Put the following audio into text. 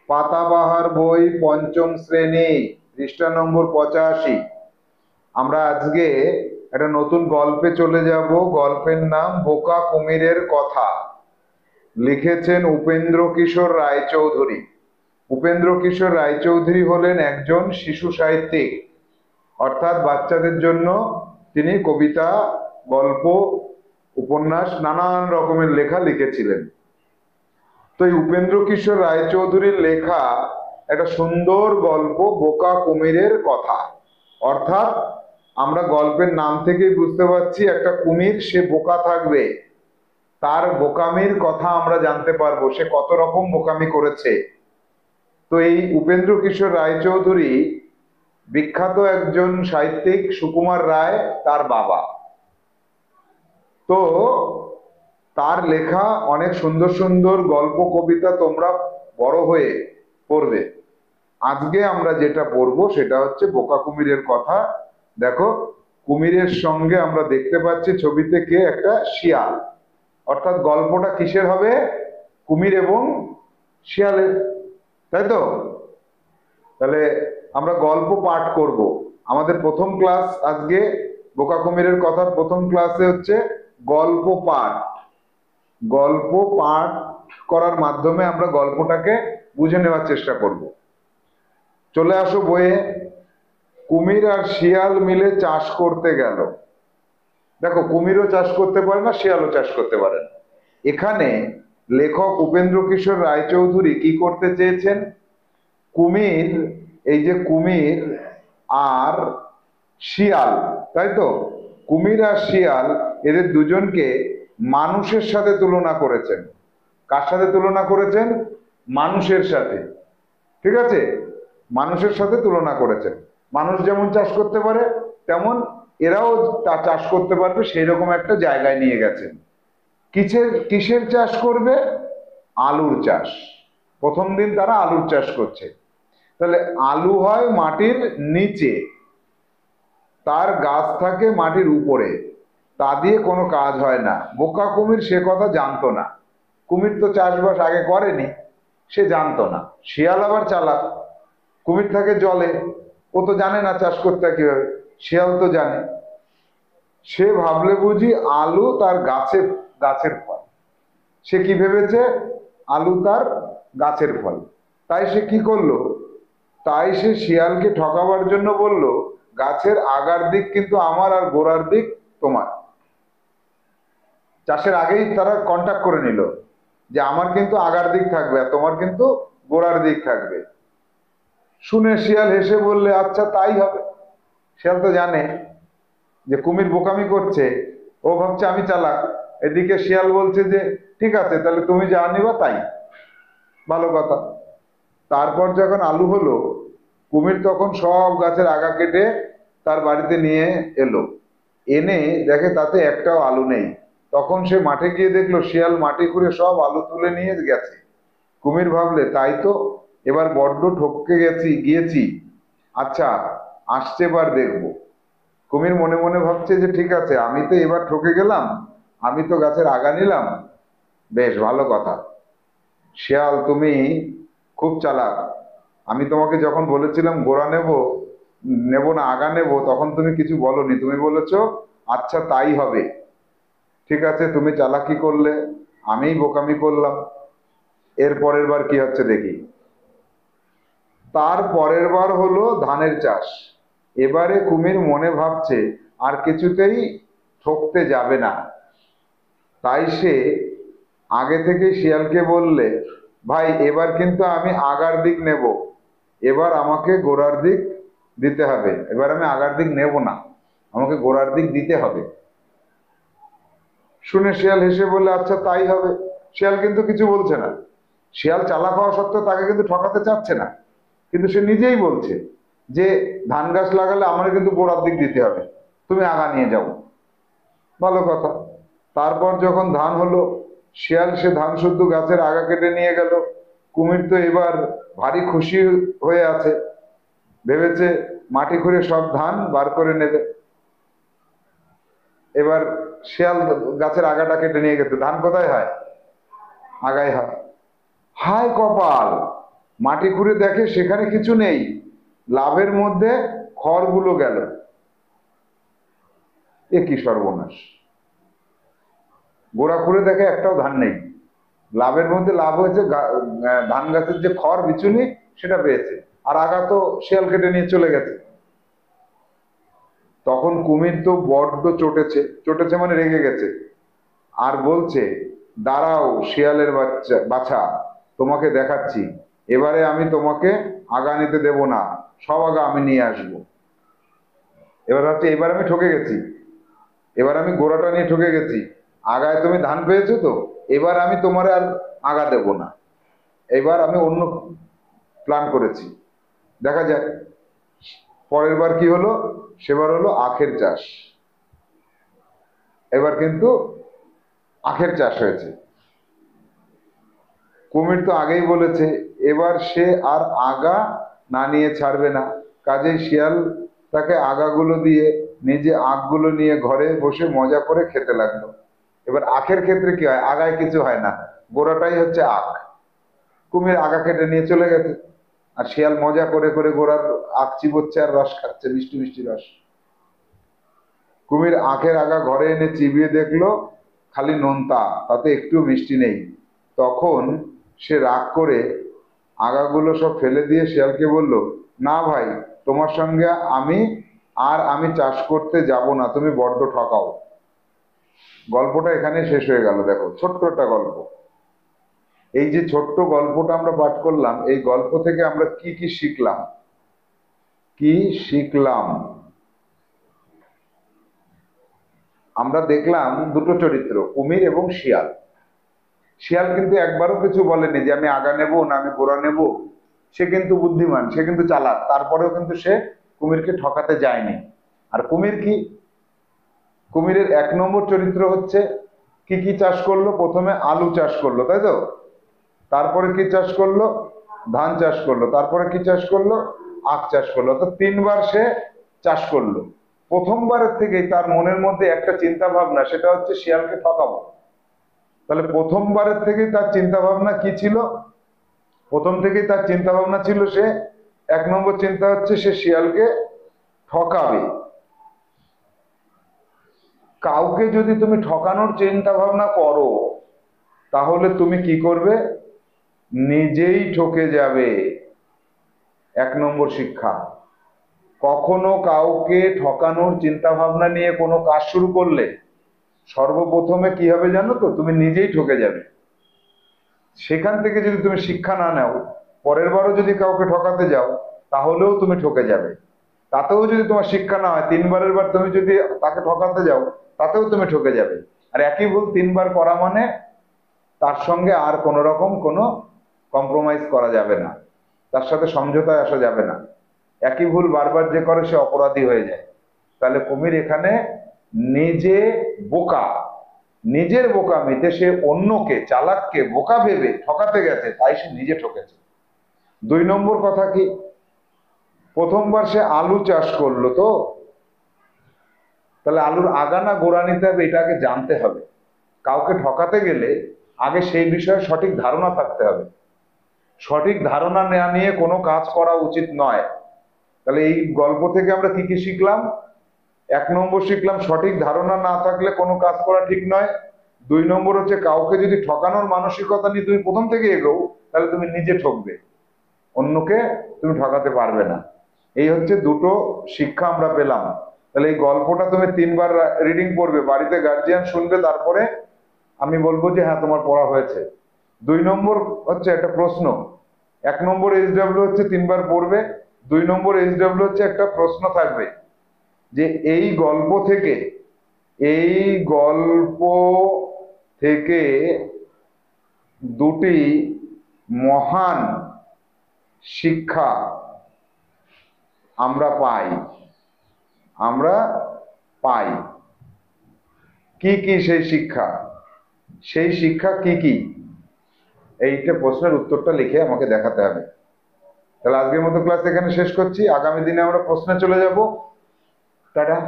পাতাবাহার বই পঞ্চম শ্রেণী, পৃষ্ঠা নম্বর 85। আমরা আজকে একটা নতুন গল্পে চলে যাব। গল্পের নাম বোকা কুমিরের কথা। লিখেছেন উপেন্দ্র কিশোর রায়চৌধুরী। উপেন্দ্র কিশোর রায়চৌধুরী হলেন একজন শিশু সাহিত্যিক, অর্থাৎ বাচ্চাদের জন্য তিনি কবিতা, গল্প, উপন্যাস নানান রকমের লেখা লিখেছিলেন। তো এই উপেন্দ্র কিশোর রায়চৌধুরীর লেখা একটা সুন্দর গল্প বোকা কুমিরের কথা। অর্থাৎ আমরা গল্পের নাম থেকেই বুঝতে পারছি একটা কুমির, সে বোকা থাকবে, তার বোকামির কথা আমরা জানতে পারবো, সে কত রকম বোকামি করেছে। তো এই উপেন্দ্র কিশোর রায়চৌধুরী বিখ্যাত একজন সাহিত্যিক, সুকুমার রায় তার বাবা। তো তার লেখা অনেক সুন্দর সুন্দর গল্প কবিতা তোমরা বড় হয়ে পড়বে। আজকে আমরা যেটা পড়বো সেটা হচ্ছে বোকা কুমিরের কথা। দেখো, কুমিরের সঙ্গে আমরা দেখতে পাচ্ছি ছবিতে কে, একটা শিয়াল। অর্থাৎ গল্পটা কিসের হবে? কুমির এবং শিয়ালের, তাই তো? তাহলে আমরা গল্প পাঠ করব। আমাদের প্রথম ক্লাস আজকে বোকা কুমিরের কথার প্রথম ক্লাসে হচ্ছে গল্প পাঠ। গল্প পাঠ করার মাধ্যমে আমরা গল্পটাকে বুঝে নেওয়ার চেষ্টা করব। চলে আসো বইয়ে। কুমির আর শিয়াল মিলে চাষ করতে গেল। দেখো, কুমিরও চাষ করতে পারে না, শিয়ালও চাষ করতে পারে না। এখানে লেখক উপেন্দ্র কিশোর রায়চৌধুরী কি করতে চেয়েছেন? কুমির, এই যে কুমির আর শিয়াল, তাই তো, কুমির আর শিয়াল এদের দুজনকে মানুষের সাথে তুলনা করেছেন। কার সাথে তুলনা করেছেন? মানুষের সাথে। ঠিক আছে, মানুষের সাথে তুলনা করেছেন। মানুষ যেমন চাষ করতে পারে তেমন এরাও তা চাষ করতে পারবে, সেই রকম একটা জায়গায় নিয়ে গেছেন। কিসের কিসের চাষ করবে? আলুর চাষ। প্রথম দিন তারা আলুর চাষ করছে। তাহলে আলু হয় মাটির নিচে, তার গাছ থাকে মাটির উপরে, তা দিয়ে কোনো কাজ হয় না। বোকা কুমির সে কথা জানতো না। কুমির তো চাষবাস আগে করেনি, সে জানতো না। শিয়াল আবার চালাক, কুমির থাকে জলে, ও তো জানে না চাষ করতে হয় কিভাবে। শিয়াল তো জানে। সে ভাবলে বুঝি আলু তার গাছের গাছের ফল। সে কি ভেবেছে? আলু তার গাছের ফল। তাই সে কি করলো? তাই সে শিয়ালকে ঠকাবার জন্য বলল, গাছের আগার দিক কিন্তু আমার আর গোড়ার দিক তোমার। চাষের আগেই তারা কন্ট্যাক্ট করে নিল যে আমার কিন্তু আগার দিক থাকবে আর তোমার কিন্তু গোড়ার দিক থাকবে। শুনে শিয়াল হেসে বললে, আচ্ছা তাই হবে। শিয়াল তো জানে যে কুমির বোকামি করছে, ও ভাবছে আমি চালাক। এদিকে শিয়াল বলছে যে ঠিক আছে, তাহলে তুমি যা নিবা তাই। ভালো কথা। তারপর যখন আলু হলো, কুমির তখন সব গাছের আগা কেটে তার বাড়িতে নিয়ে এলো। এনে দেখে তাতে একটাও আলু নেই। তখন সে মাঠে গিয়ে দেখলো শিয়াল মাটি খুঁড়ে সব আলু তুলে নিয়ে গেছে। কুমির ভাবলে তাই তো, এবার বড্ড ঠকে গিয়েছি। আচ্ছা, আসছে বার দেখবো। কুমির মনে মনে ভাবছে যে ঠিক আছে, আমি তো এবার ঠকে গেলাম, আমি তো গাছের আগা নিলাম, বেশ ভালো কথা। শিয়াল তুমি খুব চালাক। আমি তোমাকে যখন বলেছিলাম গোড়া নেব, নেব না আগা নেব, তখন তুমি কিছু বলনি, তুমি বলেছো আচ্ছা তাই হবে। ঠিক আছে, তুমি চালাকি করলে, আমিই বোকামি করলাম। এর পরের বার কি হচ্ছে দেখি। তার পরের বার হলো ধানের চাষ। এবারে কুমির মনে ভাবছে আর কিছুতেই ঠকতে যাবে না। তাই সে আগে থেকে শিয়ালকে বললে, ভাই এবার কিন্তু আমি আগার দিক নেব, এবার আমাকে গোড়ার দিক দিতে হবে। এবার আমি আগার দিক নেব না, আমাকে গোড়ার দিক দিতে হবে। শুনে শিয়াল হেসে বললে, আচ্ছা তাই হবে। শিয়াল কিন্তু কিছু বলছে না। শিয়াল চালাক হওয়া সত্ত্বেও তাকে কিন্তু ঠকাতে চাচ্ছে না, কিন্তু সে নিজেই বলছে যে ধান গাছ লাগালে আমার কিন্তু গোড়ার দিক দিতে হবে, তুমি আগা নিয়ে যাও। ভালো কথা। তারপর যখন ধান হলো, শিয়াল সে ধান শুদ্ধ গাছের আগা কেটে নিয়ে গেল। কুমির তো এবার ভারী খুশি হয়ে আছে, ভেবেছে মাটি খুঁড়ে সব ধান বার করে নেবে। এবার শিয়াল গাছের আগাটা কেটে নিয়ে গেছে। ধান কোথায় হয়? আগায় হয়। হায় কপাল, মাটি খুঁড়ে দেখে সেখানে কিছু নেই, লাভের মধ্যে খড়গুলো গেল। এ কি সর্বনাশ! গোড়া খুঁড়ে দেখে একটাও ধান নেই, লাভের মধ্যে লাভ হয়েছে ধান গাছের যে খড় বিচুলি সেটা পেয়েছে, আর আগা তো শিয়াল কেটে নিয়ে চলে গেছে। তখন কুমির তো বড্ড চটেছে, চটেছে মানে রেগে গেছে, আর বলছে, দাঁড়াও শিয়ালের বাছা, তোমাকে দেখাচ্ছি, এবারে আমি তোমাকে আগা নিতে দেব না, সব আগা আমি নিয়ে আসব। এবার হচ্ছে এবার আমি ঠকে গেছি, এবার আমি গোড়াটা নিয়ে ঠকে গেছি, আগায় তুমি ধান পেয়েছো তো, এবার আমি তোমার আর আগা দেব না, এবার আমি অন্য প্ল্যান করেছি। দেখা যাক পরের বার কি হলো। সেবার হলো আখের চাষ। এবার কিন্তু আখের চাষ হয়েছে। কুমির তো আগেই বলেছে এবার সে আর আগা না নিয়ে ছাড়বে না, কাজেই শিয়াল তাকে আগাগুলো দিয়ে নিজে আখগুলো নিয়ে ঘরে বসে মজা করে খেতে লাগলো। এবার আখের ক্ষেত্রে কি হয়, আগায় কিছু হয় না, গোড়াটাই হচ্ছে আখ। কুমির আগা কেটে নিয়ে চলে গেছে, আর শিয়াল মজা করে করে গোড়ার আখ চিবোচ্ছে আর রস খাচ্ছে, মিষ্টি মিষ্টি রস। কুমির আখের আগা ঘরে এনে চিবিয়ে দেখলো খালি নোনতা, তাতে একটু মিষ্টি নেই। তখন সে রাগ করে আগাগুলো সব ফেলে দিয়ে শিয়ালকে বলল, না ভাই, তোমার সঙ্গে আমি চাষ করতে যাব না, তুমি বড্ড ঠকাও। গল্পটা এখানে শেষ হয়ে গেল। দেখো, ছোট্ট একটা গল্প। এই যে ছোট্ট গল্পটা আমরা পাঠ করলাম, এই গল্প থেকে আমরা কি কি শিখলাম? কি শিখলাম? আমরা দেখলাম দুটো চরিত্র, কুমির এবং শিয়াল। শিয়াল কিন্তু একবারও কিছু বলেনি যে আমি আগা নেব না আমি গোড়া নেব। সে কিন্তু বুদ্ধিমান, সে কিন্তু চালাক, তারপরেও কিন্তু সে কুমিরকে ঠকাতে যায়নি। আর কুমির কি, কুমিরের 1 নম্বর চরিত্র হচ্ছে কি কি চাষ করলো, প্রথমে আলু চাষ করলো, তাই তো, তারপরে কি চাষ করলো, ধান চাষ করলো, তারপরে কি চাষ করলো, আখ চাষ করলো। অর্থাৎ 3বার সে চাষ করলো। প্রথমবারের থেকেই তার মনের মধ্যে একটা চিন্তা ভাবনা, সেটা হচ্ছে শিয়ালকে ঠকাবো। তাহলে প্রথমবারের থেকেই তার চিন্তা ভাবনা কি ছিল? প্রথম থেকেই তার চিন্তা ভাবনা ছিল, সে 1 নম্বর চিন্তা হচ্ছে সে শিয়ালকে ঠকাবে। কাউকে যদি তুমি ঠকানোর চিন্তা ভাবনা করো, তাহলে তুমি কি করবে? নিজেই ঠকে যাবে। 1 নম্বর শিক্ষা। কখনো কাউকে ঠকানোর চিন্তা ভাবনা নিয়ে কোনো কাজ শুরু করলে সর্বপ্রথমে কি হবে জানো তো? তুমি নিজেই ঠকে যাবে। সেখান থেকে যদি তুমি শিক্ষা না নাও, পরের বারও যদি কাউকে ঠকাতে যাও, তাহলেও তুমি ঠকে যাবে। তাতেও যদি তোমার শিক্ষা না হয়, 3বারের বার তুমি যদি তাকে ঠকাতে যাও, তাতেও তুমি ঠকে যাবে। আর একই ভুল 3বার করা মানে তার সঙ্গে আর কোনো রকম কোনো কম্প্রোমাইজ করা যাবে না, তার সাথে সমঝোতায় আসা যাবে না। একই ভুল বারবার যে করে সে অপরাধী হয়ে যায়। তাহলে কুমির এখানে নিজে বোকা, নিজের বোকামিতে সে অন্যকে, চালাককে বোকা ভেবে ঠকাতে গেছে, তাই সে নিজে ঠকেছে। 2 নম্বর কথা কি, প্রথমবার সে আলু চাষ করলো, তো তাহলে আলুর আগা না গোড়া নিতে হবে এটা আগে জানতে হবে। কাউকে ঠকাতে গেলে আগে সেই বিষয়ে সঠিক ধারণা থাকতে হবে। সঠিক ধারণা না নিয়ে কোনো কাজ করা উচিত নয়। তাহলে এই গল্প থেকে আমরা কি কি শিখলাম? 1 নম্বর শিখলাম, সঠিক ধারণা না থাকলে কোনো কাজ করা ঠিক নয়। 2 নম্বর হচ্ছে, কাউকে যদি ঠকানোর মানসিকতা নিয়ে তুমি প্রথম থেকে এগোও, তাহলে তুমি নিজে ঠকবে, অন্যকে তুমি ঠকাতে পারবে না। এই হচ্ছে দুটো শিক্ষা আমরা পেলাম। তাহলে এই গল্পটা তুমি 3বার রিডিং পড়বে, বাড়িতে গার্জিয়ান শুনবে, তারপরে আমি বলবো যে হ্যাঁ তোমার পড়া হয়েছে। 2 নম্বর হচ্ছে একটা প্রশ্ন। 1 নম্বর SW হচ্ছে 3বার পড়বে, 2 নম্বর SW হচ্ছে একটা প্রশ্ন থাকবে যে এই গল্প থেকে, এই গল্প থেকে দুটি মহান শিক্ষা আমরা পাই। আমরা পাই কি কি সেই শিক্ষা? সেই শিক্ষা কি কি? এইটা প্রশ্নের উত্তরটা লিখে আমাকে দেখাতে হবে। তাহলে আজকের মতো ক্লাস এখানে শেষ করছি। আগামী দিনে আমরা প্রশ্নে চলে যাব। টাটা।